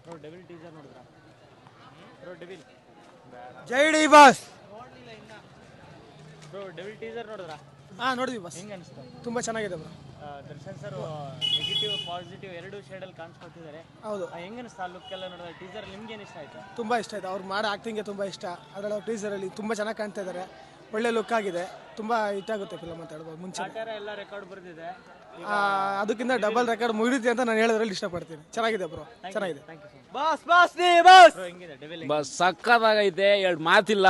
Bro devil teaser ನೋಡಿದ್ರಾ? Bro devil ಜೈ D boss. Bro devil teaser ನೋಡಿದ್ರಾ? ನೋಡಿದ್ವಿ ಬಾಸ್. ಹೆಂಗೆ ಅನಿಸ್ತು? ತುಂಬ ಚೆನ್ನಾಗಿದೆ bro. Darshan sir negative positive ಎರಡು ಶೇಡಲ್ಲಿ ಕಾಣಿಸ್ಕೊತಿದ್ದಾರೆ. ಹೌದು, ಹೆಂಗೆ ಅನಿಸ್ತಾ ಲುಕ್ ಎಲ್ಲ ನೋಡಿದ್ರೆ? ಟೀಸರ್ ನಿಮ್ಗೆ ಏನು ಇಷ್ಟ ಆಯ್ತು? ತುಂಬ ಇಷ್ಟ ಆಯ್ತು. ಅವ್ರು ಮಾಡೋ ಆ್ಯಕ್ಟಿಂಗ್ಗೆ ತುಂಬ ಇಷ್ಟ. ಅದರಲ್ಲಿ ಟೀಸರಲ್ಲಿ ತುಂಬ ಚೆನ್ನಾಗಿ ಕಾಣ್ತಾ ಇದ್ದಾರೆ. ಒಳ್ಳೆ ಲುಕ್ ಆಗಿದೆ. ತುಂಬ ಹಿಟ್ ಆಗುತ್ತೆ ಫಿಲಮ್ ಅಂತ ಹೇಳ್ಬೋದು. ಮುಂಚೆ ಕಾಟೇರ ಎಲ್ಲ ರೆಕಾರ್ಡ್ ಬರೆದಿದೆ. ಅದಕ್ಕಿಂತ ಡಬಲ್ ರೆಕಾರ್ಡ್ ಮುಗಿದಿದೆ ಅಂತ ನಾನು ಹೇಳೋದ್ರಲ್ಲಿ ಇಷ್ಟಪಡ್ತೀನಿ. ಚೆನ್ನಾಗಿದೆ ಬ್ರೋ, ಚೆನ್ನಾಗಿದೆ. Thank you so much. Boss boss ನೀ ಬಾಸ್. ಬ್ರೋ ಹೆಂಗಿದೆ ಡೆವಿಲ್? ಬಸ್ ಸಕ್ಕತ್ತಾಗೈತೆ, ಎರಡು ಮಾತಿಲ್ಲ.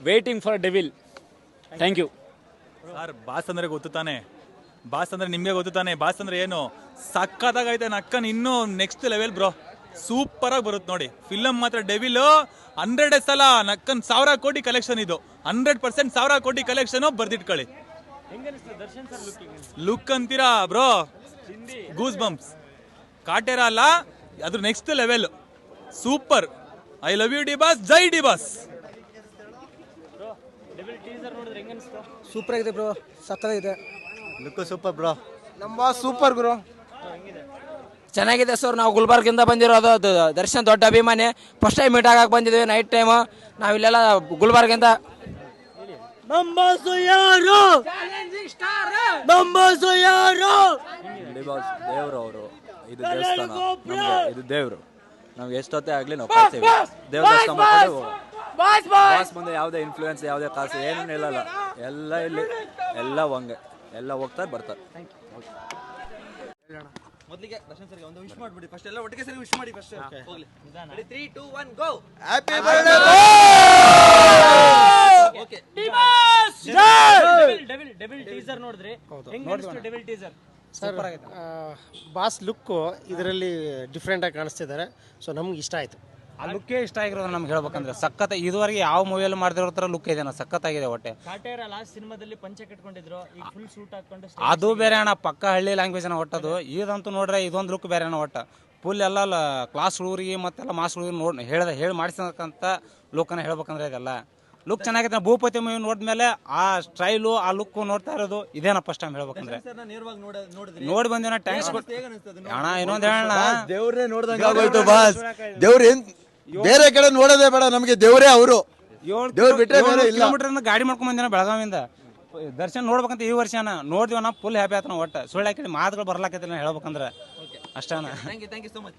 Waiting for devil. Thank you sir. Boss ಅಂದ್ರೆ ಗೊತ್ತು ತಾನೆ, ಬಾಸ್ ಅಂದ್ರೆ ನಿಮ್ಗೆ ಗೊತ್ತು ತಾನೆ. ಬಾಸ್ ಅಂದ್ರೆ ಏನು ಸಕ್ಕತ್ತಾಗೈತೆ. ನಕ್ಕನ್ ಇನ್ನೂ ನೆಕ್ಸ್ಟ್ ಲೆವೆಲ್ ಬ್ರೋ, ಸೂಪರ್ ಆಗಿ ಬರುತ್ತೆ ನೋಡಿ ಫಿಲಮ್ ಮಾತ್ರ. ಡೆವಿಲ್ 100 ಸಲ ನಕ್ಕನ್ 1000 ಕೋಟಿ ಕಲೆಕ್ಷನ್. ಇದು 100% 1000 ಕೋಟಿ ಕಲೆಕ್ಷನ್ ಬರ್ದಿಟ್ಕೊಳ್ಳಿ. ಹೆಂಗೆ ಅನಿಸ್ತು ದರ್ಶನ್ ಸರ್ ಲುಕ್ ಅಂತೀರಾ ಬ್ರೋ, ಗೂಸ್ ಬಂಪ್ಸ್. ಕಾಟೇರ ಅಲ್ಲ, ಅದ್ರ next level super. I love you D boss, Jai D boss. Bro devil teaser ನೋಡಿದ್ರೆ ಹೆಂಗೆ ಅನಿಸ್ತು? ಸೂಪರ್ ಆಗಿದೆ ಬ್ರೋ, ಸಕ್ಕತ್ತಾಗಿದೆ. Look super bro. ನಮ್ಮ ಬಾಸ್ ಸೂಪರ್ ಬ್ರೋ. ಹೆಂಗಿದೆ? ಚೆನ್ನಾಗಿದೆ ಸರ್. ನಾವು ಗುಲ್ಬರ್ಗಿಂದ ಬಂದಿರೋದು. ದರ್ಶನ್ ದೊಡ್ಡ ಅಭಿಮಾನಿ. ಫಸ್ಟ್ ಟೈಮ್ ಮೀಟ್ ಆಗಕ್ಕೆ ಬಂದಿದ್ದೀವಿ ನೈಟ್ ಟೈಮ್. ನಾವಿಲ್ಲೆಲ್ಲ ಗುಲ್ಬರ್ಗಿಂದ. ನಂಬಾಸು ಯಾರು? ನಂಬಾಸು ಯಾರು? ದೇವರು ಅವರು. ಇದು ದೇವಸ್ಥಾನ, ನಮ್ಗೆ ಇದು ದೇವರು. ನಮ್ಗೆ ಎಷ್ಟೊತ್ತೇ ಆಗ್ಲಿ ನಾವು ಕಾಡ್ತೀವಿ. ದೇವ್ರ ದರ್ಶನ ಮಾಡ್ಕೊಂಡು ಬಾಸ್ ಮುಂದೆ ಯಾವುದೇ ಇನ್ಫ್ಲೂಯೆನ್ಸ್, ಯಾವುದೇ ಕಾಸು ಏನೂ ನಿಲ್ಲಲ್ಲ. ಎಲ್ಲ ಇಲ್ಲಿ ಎಲ್ಲ ಹಂಗೆ ಎಲ್ಲ ಹೋಗ್ತಾರೆ ಬರ್ತಾರೆ. ಮೊದಲಿಗೆ ದರ್ಶನ್ ಸರ್ಗೆ ಒಂದು ವಿಶ್ ಮಾಡ್ಬಿಡಿ. ಫಸ್ಟ್ ಎಲ್ಲ ಒಟ್ಟಿಗೆ ಸರಿ ವಿಶ್ ಮಾಡಿ. ಫಸ್ಟ್ ಹೋಗ್ಲಿ. 3 2 1 go. Happy birthday. Okay. Devil teaser ನೋಡಿದ್ರಿ? ಹೆಂಗೆ ಅನಿಸ್ತು devil teaser? Sir, boss look ಇದರಲ್ಲಿ ಡಿಫ್ರೆಂಟಾಗಿ ಕಾಣಿಸ್ತಿದ್ದಾರೆ. ಸೊ ನಮ್ಗೆ ಇಷ್ಟ ಆಯಿತು. ಆ ಲುಕ್ಕೇ ಇಷ್ಟ ಆಗಿರೋದು ನಮ್ಗೆ ಹೇಳ್ಬೇಕಂದ್ರೆ. ಸಖತ್. ಇದುವರೆಗೆ ಯಾವ ಮೂವಿಯಲ್ಲಿ ಮಾಡಿದಿರೋ ಥರ ಲುಕ್ ಇದೆ. ಸಖತ್ತಾಗಿದೆ ಹೊಟ್ಟೆ. ಕಾಟೇರ ಲಾಸ್ಟ್ ಸಿನಿಮಾದಲ್ಲಿ ಪಂಚೆ ಕಟ್ಕೊಂಡಿದ್ರು, ಈಗ ಫುಲ್ ಸೂಟ್ ಹಾಕೊಂಡು. ಅದು ಬೇರೆ ಅಣ್ಣ, ಪಕ್ಕ ಹಳ್ಳಿ ಲ್ಯಾಂಗ್ವೇಜ್ ಒಟ್ಟದು. ಇದಂತೂ ನೋಡ್ರೆ ಇದೊಂದು ಲುಕ್ ಬೇರೆ ಅಣ್ಣ. ಒಟ್ಟ ಫುಲ್ ಎಲ್ಲ ಕ್ಲಾಸ್ ಹುಡುಗರಿಗೆ ಮತ್ತೆಲ್ಲ ಮಾಸ್ ಹುಡುಗರಿಗೆ ಹೇಳಿ ಮಾಡಿಸಕ್ಕಂಥ ಲುಕ್ಕನ್ನ ಹೇಳ್ಬೇಕಂದ್ರೆ ಇದೆಲ್ಲ ಲುಕ್ ಚೆನ್ನಾಗಿದೆ. ಭೂಪತಿ ಮೂವಿ ನೋಡಿದ್ಮೇಲೆ ಆ ಸ್ಟೈಲು, ಆ ಲುಕ್ ನೋಡ್ತಾ ಇರೋದು ಇದೇನ ಫಸ್ಟ್ ಟೈಮ್ ಹೇಳ್ಬೇಕಂದ್ರೆ. ನೋಡಿ ಬಂದಿನ ಟ್ಯಾಂಕ್ಸ್ ಅಣ್ಣ. ಇನ್ನೊಂದು ಹೇಳೋಣ, ದೇವ್ರೇ ನೋಡ್ದಂಗೆ ಆಗೋಯ್ತು ಬಾಸ್. ದೇವ್ರ ಏನ್ ಬೇರೆ ಕಡೆ ನೋಡೋದೇ ಬೇಡ, ನಮಗೆ ದೇವ್ರೇ ಅವರು. 7 ಕಿಲೋಮೀಟರ್ ಗಾಡಿ ಮಾಡ್ಕೊಂಡ್ ಬಂದಿನ ಬೆಳಗಾವಿಂದ. ದರ್ಶನ್ ನೋಡ್ಬೇಕಂತ ಈ ವರ್ಷನ ನೋಡಿದ್ವಿ. ನಾ ಫುಲ್ ಹ್ಯಾಪಿ ಆಯ್ತು. ಒಟ್ಟು ಸುಳ್ಳು ಹಾಕಿ ಮಾತುಗಳು ಬರ್ಲಾಕೈತಿ ಹೇಳ್ಬೇಕಂದ್ರೆ ಅಷ್ಟೇ. Thank you so much.